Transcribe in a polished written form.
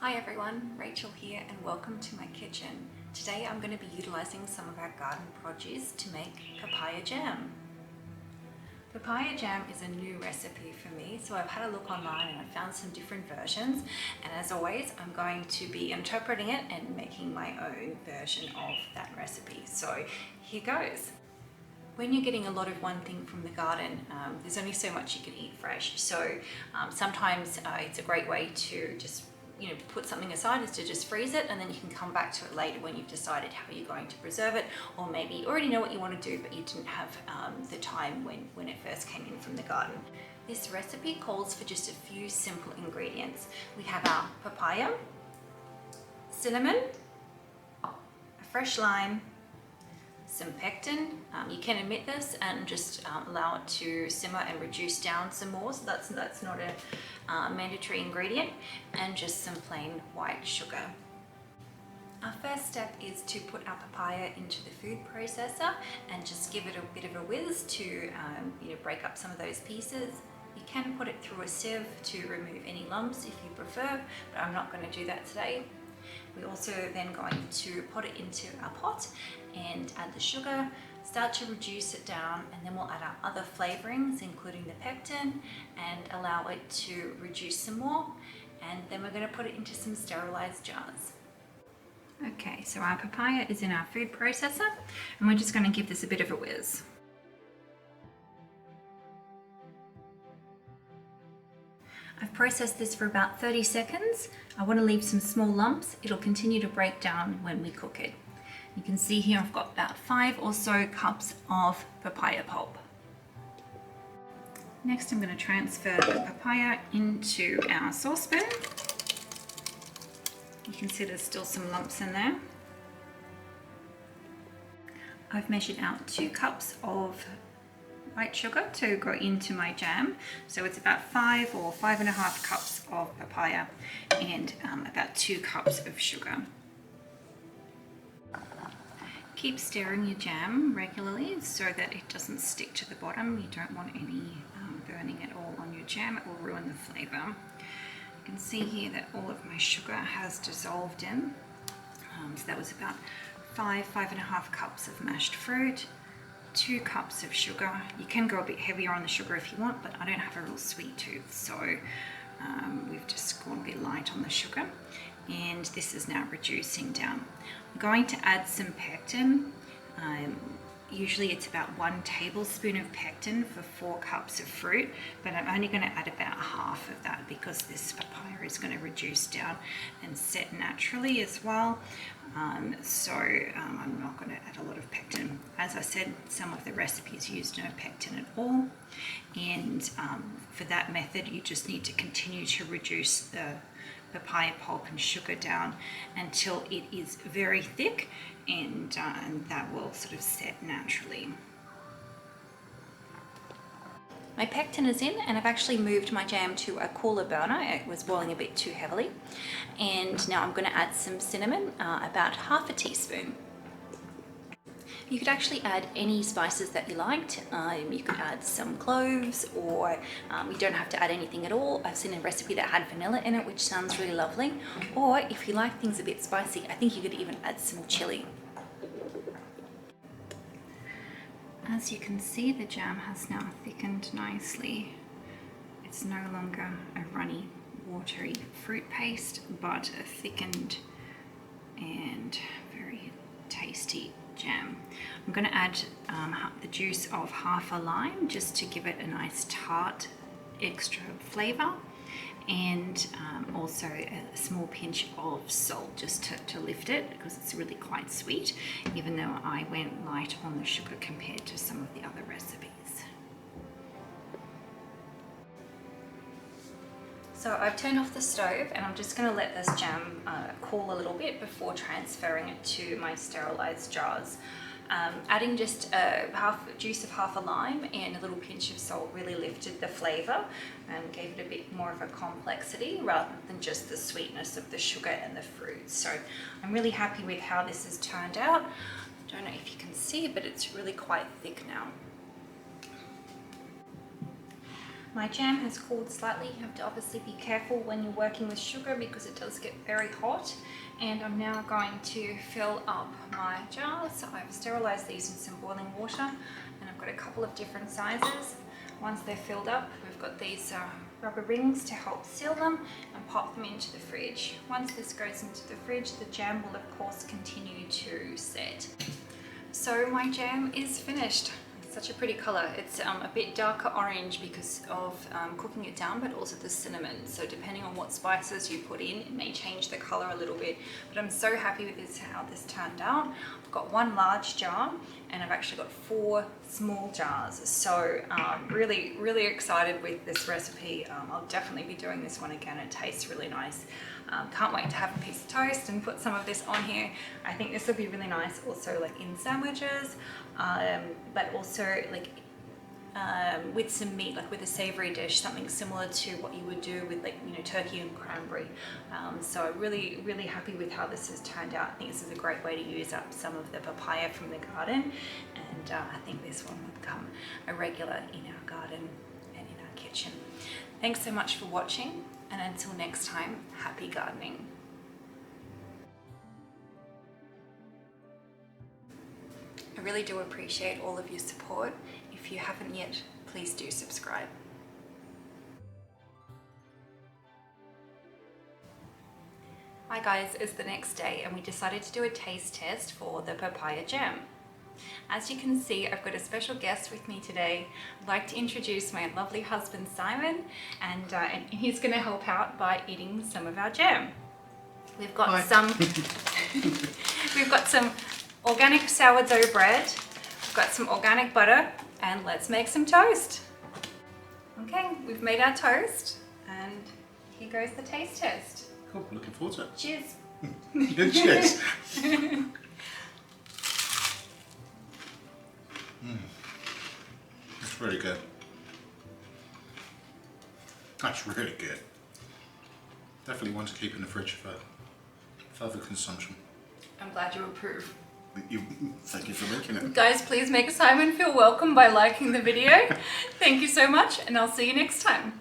Hi everyone, Rachel here and welcome to my kitchen. Today I'm going to be utilising some of our garden produce to make papaya jam. Papaya jam is a new recipe for me, so I've had a look online and I found some different versions, and as always I'm going to be interpreting it and making my own version of that recipe. So here goes. When you're getting a lot of one thing from the garden, there's only so much you can eat fresh. So sometimes it's a great way to just put something aside is to just freeze it, and then you can come back to it later when you've decided how you're going to preserve it, or maybe you already know what you want to do but you didn't have the time when it first came in from the garden. This recipe calls for just a few simple ingredients. We have our papaya, cinnamon, a fresh lime, some pectin. You can omit this and just allow it to simmer and reduce down some more, so that's not a mandatory ingredient, and just some plain white sugar. Our first step is to put our papaya into the food processor and just give it a bit of a whiz to break up some of those pieces. You can put it through a sieve to remove any lumps if you prefer, but I'm not going to do that today. We're also then going to put it into our pot and add the sugar, start to reduce it down, and then we'll add our other flavorings including the pectin and allow it to reduce some more, and then we're going to put it into some sterilized jars. Okay, so our papaya is in our food processor and we're just going to give this a bit of a whiz. I've processed this for about 30 seconds. I want to leave some small lumps. It'll continue to break down when we cook it. You can see here I've got about 5 or so cups of papaya pulp. Next I'm going to transfer the papaya into our saucepan. You can see there's still some lumps in there. I've measured out 2 cups of white sugar to go into my jam, so it's about 5 or 5.5 cups of papaya and about 2 cups of sugar. Keep stirring your jam regularly so that it doesn't stick to the bottom. You don't want any burning at all on your jam, it will ruin the flavour. You can see here that all of my sugar has dissolved in, so that was about 5.5 cups of mashed fruit, 2 cups of sugar. You can go a bit heavier on the sugar if you want, but I don't have a real sweet tooth, so we've just gone a bit light on the sugar, and this is now reducing down. I'm going to add some pectin. Usually it's about 1 tablespoon of pectin for 4 cups of fruit, but I'm only going to add about half of that because this papaya is going to reduce down and set naturally as well. I'm not going to add a lot of pectin. As I said, some of the recipes use no pectin at all, and for that method you just need to continue to reduce the papaya pulp and sugar down until it is very thick, and that will sort of set naturally. My pectin is in, and I've actually moved my jam to a cooler burner. It was boiling a bit too heavily, and now I'm going to add some cinnamon, about half a teaspoon. You could actually add any spices that you liked. You could add some cloves, or you don't have to add anything at all. I've seen a recipe that had vanilla in it, which sounds really lovely. Or if you like things a bit spicy, I think you could even add some chili. As you can see, the jam has now thickened nicely. It's no longer a runny, watery fruit paste, but a thickened and very tasty jam. I'm going to add the juice of half a lime just to give it a nice tart extra flavour, and also a small pinch of salt just to lift it, because it's really quite sweet, even though I went light on the sugar compared to some of the other recipes. So I've turned off the stove and I'm just going to let this jam cool a little bit before transferring it to my sterilized jars. Adding just juice of half a lime and a little pinch of salt really lifted the flavour and gave it a bit more of a complexity rather than just the sweetness of the sugar and the fruit. So I'm really happy with how this has turned out. I don't know if you can see, but it's really quite thick now. My jam has cooled slightly. You have to obviously be careful when you're working with sugar because it does get very hot. And I'm now going to fill up my jars. So I've sterilized these in some boiling water, and I've got a couple of different sizes. Once they're filled up, we've got these rubber rings to help seal them and pop them into the fridge. Once this goes into the fridge, the jam will of course continue to set. So my jam is finished. Such a pretty color. It's a bit darker orange because of cooking it down, but also the cinnamon. So depending on what spices you put in, it may change the color a little bit. But I'm so happy with this, how this turned out. I've got one large jar and I've actually got 4 small jars. So really, really excited with this recipe. I'll definitely be doing this one again. It tastes really nice. Can't wait to have a piece of toast and put some of this on here. I think this will be really nice also like in sandwiches, but also like with some meat, like with a savory dish, something similar to what you would do with, like, you know, turkey and cranberry. So really, really happy with how this has turned out. I think this is a great way to use up some of the papaya from the garden, and I think this one will become a regular in our garden and in our kitchen. Thanks so much for watching, and until next time, happy gardening. I really do appreciate all of your support. If you haven't yet, please do subscribe. Hi guys, it's the next day and we decided to do a taste test for the papaya jam. As you can see, I've got a special guest with me today. I'd like to introduce my lovely husband Simon, and he's going to help out by eating some of our jam. We've got we've got some organic sourdough bread, we've got some organic butter, and let's make some toast. Okay, we've made our toast, and here goes the taste test. Cool, looking forward to it. Cheers. Cheers. That's really good. That's really good. Definitely one to keep in the fridge for further consumption. I'm glad you approve. Thank you for making it. Guys, please make Simon feel welcome by liking the video. Thank you so much, and I'll see you next time.